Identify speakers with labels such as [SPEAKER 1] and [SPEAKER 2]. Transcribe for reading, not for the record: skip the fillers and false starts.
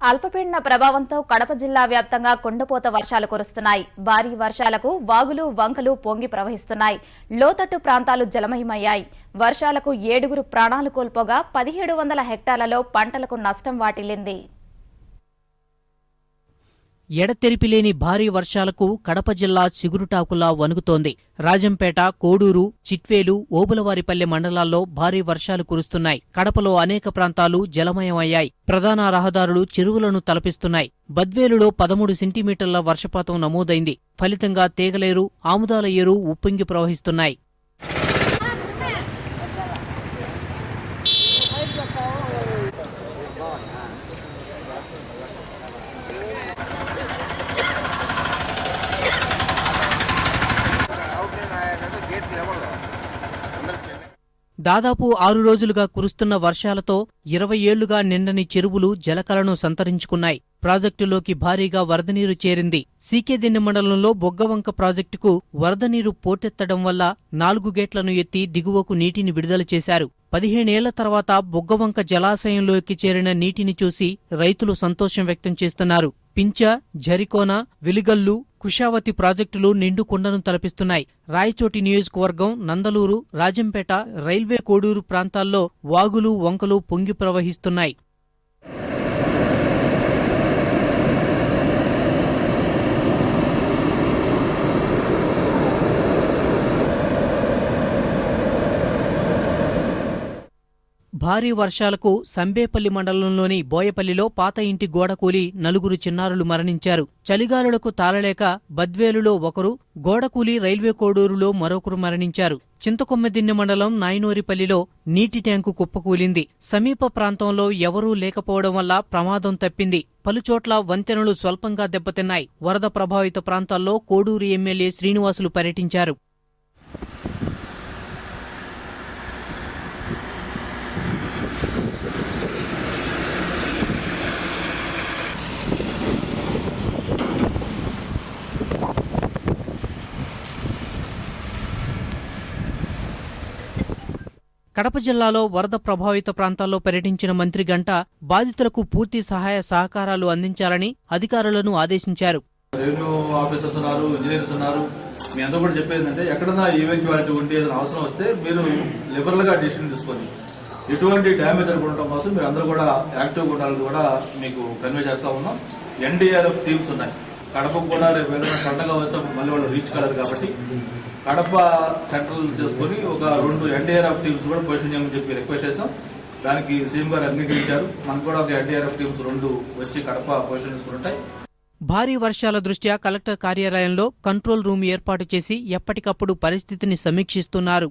[SPEAKER 1] అల్పపీడన ప్రభావంతో కడప జిల్లా వ్యాప్తంగా కుండపోత వర్షాలు కురుస్తున్నాయి. భారీ వర్షాలకు వాగులు వంకలు పొంగి ప్రవహిస్తున్నాయి. లోతట్టు ప్రాంతాలు జలమయమయ్యాయి. వర్షాలకు 7 ప్రాణాలు కోల్పోగా 1700 హెక్టార్లలో పంటలకు నష్టం వాటిల్లింది.
[SPEAKER 2] ఎడతెరిపిలేని భారీ వర్షాలకు కడప జిల్లా చిగురుటాకులా వణుకుతోంది. రాజంపేట, కోడూరు, చిట్వేలు, ఓబులవారిపల్లె మండలాల్లో భారీ వర్షాలు కురుస్తున్నాయి. కడపలో అనేక ప్రాంతాలు జలమయమయ్యాయి. ప్రధాన రహదారులు చెరువులను తలపిస్తున్నాయి. బద్వేలులో 13 సెంటీమీటర్ల వర్షపాతం నమోదైంది. ఫలితంగా తేగలేరు, ఆముదాల ఏరు ఉప్పొంగి ప్రవహిస్తున్నాయి. దాదాపు 6 రోజులుగా కురుస్తున్న వర్షాలతో 20 ఏళ్లుగా నిండని చెరువులు జలకలను సంతరించుకున్నాయి. ప్రాజెక్టులోకి భారీగా వరద నీరు చేరింది. సీకేదిన్నె మండలంలో బొగ్గవంక ప్రాజెక్టుకు వరద నీరు పోటెత్తడం వల్ల 4 గేట్లను ఎత్తి దిగువకు నీటిని విడుదల చేశారు. 15 ఏళ్ల తర్వాత బొగ్గవంక జలాశయంలోకి చేరిన నీటిని చూసి రైతులు సంతోషం వ్యక్తం చేస్తున్నారు. పించ, జరికోన, వెలిగల్లు, కుషావతి ప్రాజెక్టులు నిండు కుండను తలపిస్తున్నాయి. రాయచోటి నియోజకవర్గం, నందలూరు, రాజంపేట, రైల్వే కోడూరు ప్రాంతాల్లో వాగులు వంకలు పొంగి ప్రవహిస్తున్నాయి. భారీ వర్షాలకు సంబేపల్లి మండలంలోని బోయపల్లిలో పాత ఇంటి గోడ కూలి 4 చిన్నారులు మరణించారు. చలిగాలులకు తాళలేక బద్వేలులో ఒకరు, గోడకూలి రైల్వే కోడూరులో మరొకరు మరణించారు. చింతకొమ్మదిన్నె మండలం నాయనోరిపల్లిలో నీటి ట్యాంకు కుప్పకూలింది. సమీప ప్రాంతంలో ఎవరూ లేకపోవడం వల్ల ప్రమాదం తప్పింది. పలుచోట్ల వంతెనలు స్వల్పంగా దెబ్బతిన్నాయి. వరద ప్రభావిత ప్రాంతాల్లో కోడూరు ఎమ్మెల్యే శ్రీనివాసులు పర్యటించారు. కడప జిల్లాలో వరద ప్రభావిత ప్రాంతాల్లో పర్యటించిన మంత్రి గంట బాధితులకు పూర్తి సహాయ సహకారాలు అందించాలని అధికారులను ఆదేశించారు.
[SPEAKER 3] రెవెన్యూ ఆఫీసర్స్ ఉన్నారు, ఇంజనీర్స్ ఉన్నారు. మీ అందరూ కూడా చెప్పేది ఏంటంటే ఎక్కడన్నా ఈవెంచువాలిటీ ఉంటే ఏదైనా అవసరం వస్తే మీరు లిబరల్ గా డిసిషన్ తీసుకొని ఎటువంటి డ్యామేజ్ అనుకోవడం కోసం మీరు అందరూ కూడా యాక్టివ్గా ఉండాలని కూడా మీకు కన్వే చేస్తా ఉన్నాం. ఎన్డీఆర్ఎఫ్ టీమ్స్ ఉన్నాయి. కడపకు కూడా రేపు ఏదైనా పండగ వస్తే మళ్ళీ వాళ్ళు రీచ్ కాలేదు కాబట్టి కడప సెంట్రల్ చేసుకుని ఒక 2 ఎన్డీఆర్ఎఫ్ టీమ్స్ కూడా పొజిషన్ చేయమని చెప్పి రిక్వెస్ట్ చేశాం. దానికి సీఎం గారు అంగీకరించారు. మనకు కూడా ఒక ఎన్డీఆర్ఎఫ్ టీమ్స్ 2 వచ్చి కడప పొజిషన్ తీసుకుంటాయి.
[SPEAKER 2] భారీ వర్షాల దృష్ట్యా కలెక్టర్ కార్యాలయంలో కంట్రోల్ రూమ్ ఏర్పాటు చేసి ఎప్పటికప్పుడు పరిస్థితిని సమీక్షిస్తున్నారు.